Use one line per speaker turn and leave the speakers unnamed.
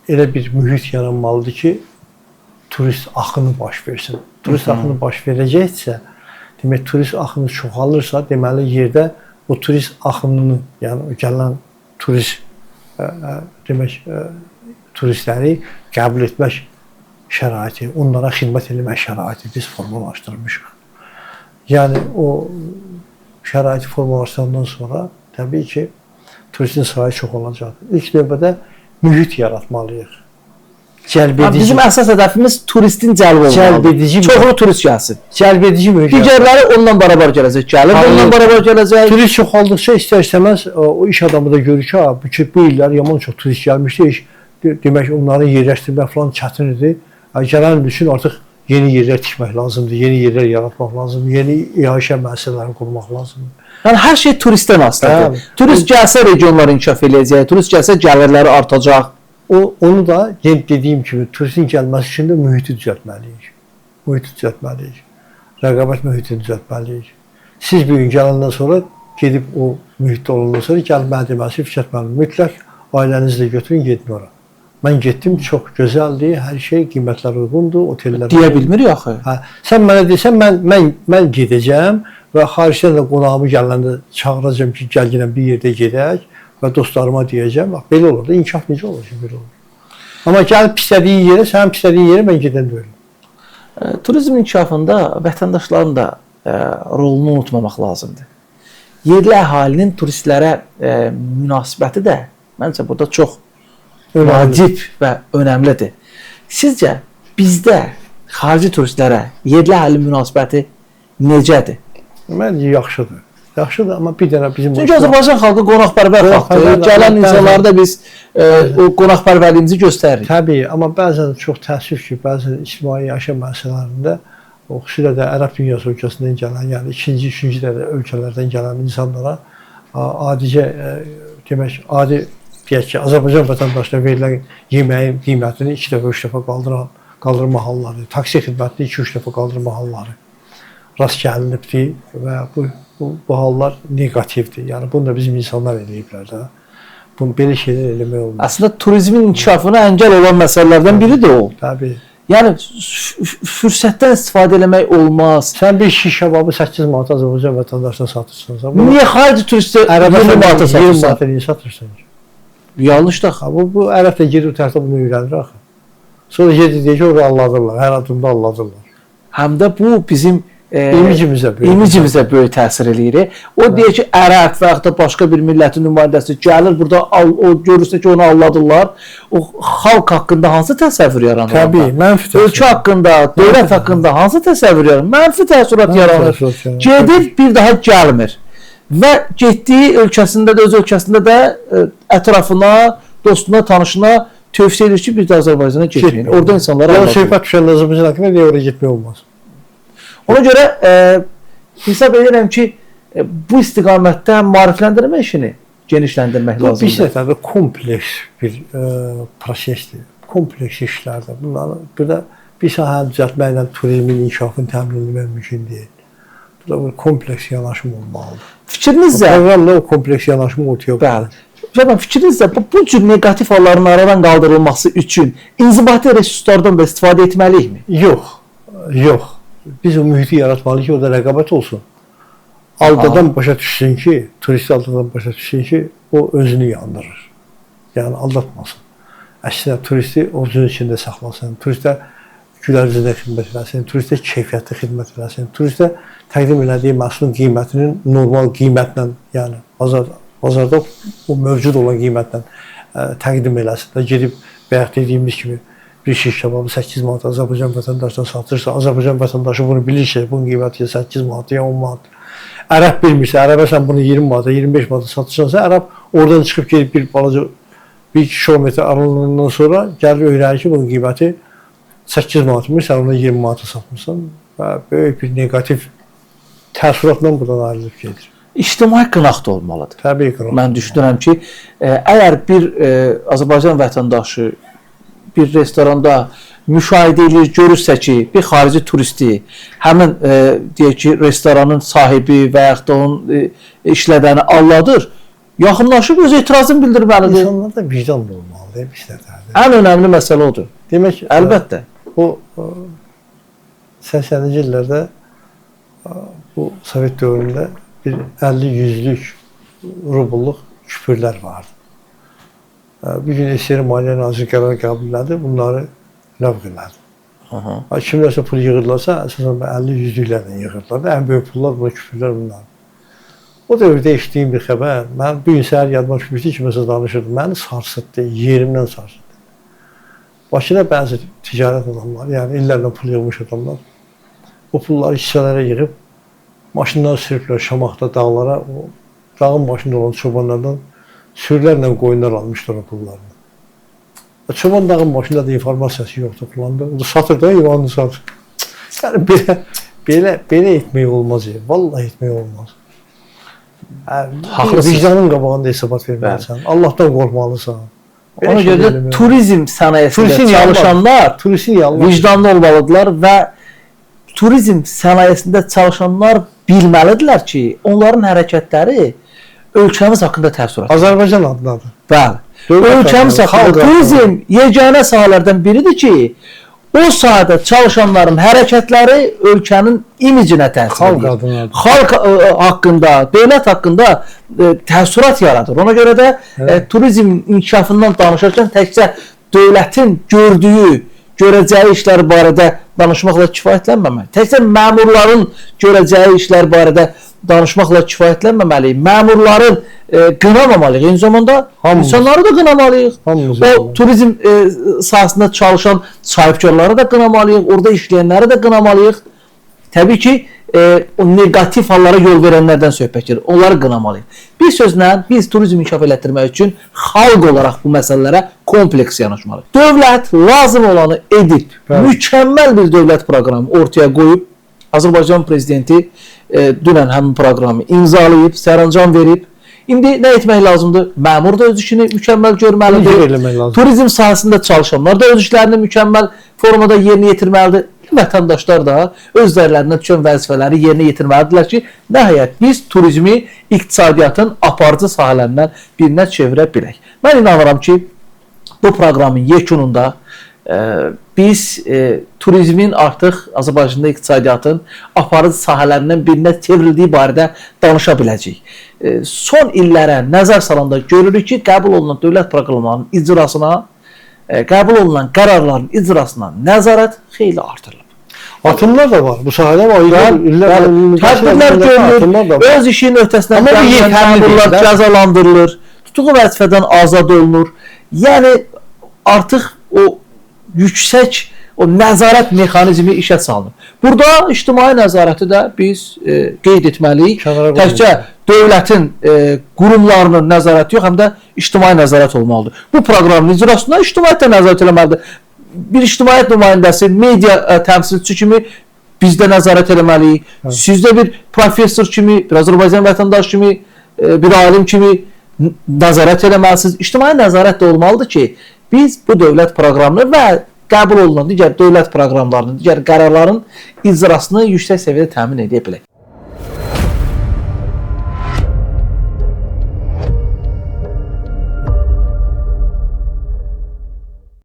elə bir mühit yaranmalıdır ki, turist axını baş versin. Turist axını baş verəcəksə, demək turist axını çoxalırsa, deməli yerdə o turist axınını, yəni gələn turist demək turistləri qəbul etmək şəraiti, onlara xidmət etmək şəraiti biz formalaşdırmışıq. Yəni o şəraiti formalaşdırandan sonra təbii ki, turistin sayı çox olacaq. İlk növbədə mühit yaratmalıyıq.
Bizim əsas hədəfimiz turistin cəlb olmalıdır. Çoxlu turist gəlsin.
Cəlb edici mühit.
Digərləri ondan barabar gələcək. Gəlir, ondan barabar gələcək.
Turist çoxaldıqca istər-istəməz o iş adamı da görür ki, bu illər yaman çox turist gəlmişdi. Demək, onların yerləşdirmək falan çətin idi. Gələn üçün artıq yeni yerlər tikmək lazımdır, yeni yerlər yaratmaq lazımdır, yeni iaşə müəssisələri qurmaq lazımdır.
Yəni hər şey turistdən asılıdır. Turist gəlsə regionlar inkişaf edəcək, turist gəlsə gəlirləri artacaq.
Onu da dediyim kimi turistin gəlməsi üçün də mühiti düzəltməliyik. Mühiti düzəltməliyik. Rəqabət mühitini düzəltməliyik. Siz bir gün gələndən sonra gedib o mühitdə olandan sonra gəlməli deməsi fikir etməliyik. Mütləq ailənizlə götürün, gedin ora. Mən getdim, çox gözəldir, hər şey, qiymətlər uyğundur, otellər...
Deyə bilmirik axı.
Sən mənə deyirsən, mən gedəcəm və xaricdən də qonağımı gələndə çağıracam ki, gəl gələn bir yerdə gedək və dostlarıma deyəcəm, bax, belə olur da, inkişaf necə olacaq, belə olur. Amma gəlib pislədiyi yerə, sənin pislədiyi yerə mən gedən deyiləm.
Turizm inkişafında vətəndaşların da rolunu unutmamaq lazımdır. Yerli əhalinin turistlərə münasibəti də, məncə, burada çox vacib və önəmlidir. Sizcə, bizdə xarici turistlərə yerli əhali münasibəti necədir?
Məncə, yaxşıdır. Yaxşıdır, amma bir dənə bizim...
Çünki Azərbaycan xalqı qonaqpərvər xalqdır. Gələn insanlarda biz o qonaqpərvərliyimizi göstəririk.
Təbii, amma bəzən çox təəssüf ki, bəzən ictimai yaşam müəssisələrində, xüsusilə də Ərəb dünyası ölkəsindən gələn, yəni ikinci, üçüncü ölkələrdən gələn insanlara adicə, demək, adi deyək ki, Azərbaycan vətəndaşına verilən yeməyin qiymətini 2 dəfə, 3 dəfə qaldırma halları, taksi xidmətini 2-3 dəfə qaldırma halları rast gəlinibdir və bu hallar negativdir. Yəni, bunu da bizim insanlar eləyiblər də. Bunu belə şeylər eləmək olmaz.
Əslində, turizmin inkişafına əngəl olan məsələlərdən biridir o.
Təbii.
Yəni, fürsətdən istifadə eləmək olmaz.
Sən bir şiş kebabı 8 manat Azərbaycan vətəndaşına satırsan.
Niyə xarici turistə 20 manata satırsan?
20 manata niyə satırsan?
Yanlışdır.
Bu ərəb də gedir, tərtə bunu öyrənir axı. Sonra gedir, deyir ki, orada anladırlar, hər adımda anladırlar.
Həm də bu bizim
imicimizə
böyük təsir eləyir. O deyir ki, ərəb və yaxud da başqa bir millətin nümayəndəsi gəlir, burada görürsə ki, onu anladırlar. O xalq haqqında hansı təsəvvür yaranır?
Təbii, mənfi təsəvvür.
Ölkə haqqında, dövlət haqqında hansı təsəvvür yaranır? Mənfi təəssürat yaranır. Gedir, bir daha gəlmir. Və getdiyi ölkəsində də, öz ölkəsində də ətrafına, dostuna, tanışına tövsiyə edir ki, biz də Azərbaycana getməyin. Orada insanlara anlatır.
Söhbət düşəndə Azərbaycan haqqında deyə oraya getmək olmaz.
Ona görə hesab edirəm ki, bu istiqamətdə maarifləndirmə işini genişləndirmək lazımdır.
Bu, bir səfərdə kompleks bir prosesdir, kompleks işlərdir. Burada bir sahəni düzəltməklə turizmin inkişafını təmin etmək mümkün deyil. Burada bir kompleks yanaşma olmalıdır.
Fikrinizcə?
Proqramla o kompleks yanaşma ortaya qoyulur.
Bəli. Fikrinizcə, bu cür negativ halların aradan qaldırılması üçün inzibati resurslardan da istifadə etməliyikmi?
Yox. Biz o mühiti yaratmalıyıq ki, orada rəqabət olsun. Aldadan başa düşsün ki, turist aldadan başa düşsün ki, o özünü yandırır. Yəni, aldatmasın. Əslində, turisti ovcunun içində saxlasın. Turistə gülər üzrə xidmət eləsin, turistə keyfiyyətli xidmət eləsin, turistə təqdim elədiyi məhsulun qiymətinin normal qiymətlə, yəni bazarda o mövcud olan qiymətlə təqdim eləsin. Gedib, bayaq dediyimiz kimi, bir şiş kebabı 8 manat Azərbaycan vətəndaşına satırsa, Azərbaycan vətəndaşı bunu bilir ki, bunun qiyməti 8 manat ya 10 manat. Ərəb bilmirsə, ərəbə sən bunu 20 manata, 25 manata satırsansa, ərəb oradan çıxıb gedib bir balaca, 1 kilometr aralığından sonra gəlir öyrənir ki, bunun qiyməti 8 manatmış, sən ona 20 manata satmışsan və böyük bir negativ təəssüratla buradan ayrılıb gedir.
İctimai qınaq da olmalıdır.
Təbii qınaq.
Mən düşünürəm ki, əgər bir Azərbaycan vətəndaşı bir restoranda müşahidə edir, görürsə ki, bir xarici turisti həmin deyək ki, restoranın sahibi və yaxud da onun işlədəni anladır, yaxınlaşıb öz etirazını bildirməlidir.
İnsanlarda vicdan da olmalıdır. işlədərdi.
Ən önəmli məsələ odur.
Demək,
Əlbəttə.
bu 80-ci illərdə bu Sovet dövründə bir 50-100'lük rubulluq küpürlər vardı. Bir gün SSR Maliyyə Naziri qərar qəbul elədi, bunları ləğv elədi. Kimlərsə pul yığırlarsa, əsasən 50-100'lüklərlə yığırlar. Ən böyük pullar buna küpürlər bunlar. O dövrdə eşitdiyim bir xəbər, mən bir gün səhər yadıma düşmüşdü ki, məsələn danışırdım, məni sarsıtdı, yerimdən sarsıtdı. Bakıda bəzi ticarət adamlar, yəni illərlə pul yığmış adamlar, o pulları hissələrə yığıb, maşınları sürüblər Şamaxda dağlara, o dağın başında olan çobanlardan sürülərlə qoyunlar almışlar o pullarını. Çoban dağın başında da informasiyası yoxdur pulanda, o da satır da, yuvanını satır. Yəni belə etmək olmaz ya, vallahi etmək olmaz. Vicdanın qabağında hesabat verməlisən, Allahdan qorxmalısan.
Ona görə də turizm sənayesində çalışanlar vicdanlı olmalıdırlar və turizm sənayesində çalışanlar bilməlidirlər ki, onların hərəkətləri ölkəmiz haqqında təəssürat.
Azərbaycan adındadır.
Bəli. Ölkəmiz haqqında turizm yeganə sahələrdən biridir ki, o sahədə çalışanların hərəkətləri ölkənin imicinə təsir edir. Xalq haqqında, dövlət haqqında təəssürat yaradır. Ona görə də turizm inkişafından danışarkən təkcə dövlətin gördüyü, görəcəyi işlər barədə danışmaqla kifayətlənməməli. Təkcə məmurların görəcəyi işlər barədə danışmaqla kifayətlənməməliyik. Məmurların qınamamalıyıq. Eyni zamanda insanları da qınamalıyıq. O turizm sahəsində çalışan sahibkarları da qınamalıyıq. Orada işləyənləri də qınamalıyıq. Təbii ki, o negativ hallara yol verənlərdən söhbət gedir. Onları qınamalıyıq. Bir sözlə, biz turizm inkişaf elətdirmək üçün xalq olaraq bu məsələlərə kompleks yanaşmalıyıq. Dövlət lazım olanı edib, mükəmməl bir dövlət proqramı ortaya qoyub, Azərbaycan prezidenti dünən həmin proqramı imzalayıb, sərəncam verib. İndi nə etmək lazımdır? Məmur da öz işini mükəmməl görməlidir. Turizm sahəsində çalışanlar da öz işlərini mükəmməl formada yerinə yetirməlidir. Vətəndaşlar da özlərinə düşən vəzifələri yerinə yetirməlidirlər ki, nəhayət biz turizmi iqtisadiyyatın aparıcı sahələrindən birinə çevirə bilək. Mən inanıram ki, bu proqramın yekununda biz turizmin artıq Azərbaycanda iqtisadiyyatın aparıcı sahələrindən birinə çevrildiyi barədə danışa biləcəyik. Son illərə nəzər salanda görürük ki, qəbul olunan dövlət proqramlarının icrasına, qəbul olunan qərarların icrasına nəzarət xeyli artırılıb.
Atımlar da var. Bu sahədə
tədbirlər görülür, öz işinin öhdəsindən gələn məmurlar cəzalandırılır, tutduğu vəzifədən azad olunur. Yəni artıq o yüksək o nəzarət mexanizmi işə salınır. Burada ictimai nəzarəti də biz qeyd etməliyik. Təkcə dövlətin qurumlarının nəzarəti yox, həm də ictimai nəzarət olmalıdır. Bu proqramın icrasına ictimaiyyət də nəzarət eləməlidir. Bir ictimaiyyət nümayəndəsi, media təmsilçisi kimi biz də nəzarət eləməliyik. Siz də bir professor kimi, bir Azərbaycan vətəndaşı kimi, bir alim kimi nəzarət eləməlisiniz. İctimai nəzarət də olmalıdır ki, biz bu dövlət proqramını və qəbul olunan digər dövlət proqramlarının, digər qərarların icrasını yüksək səviyyədə təmin edə bilək.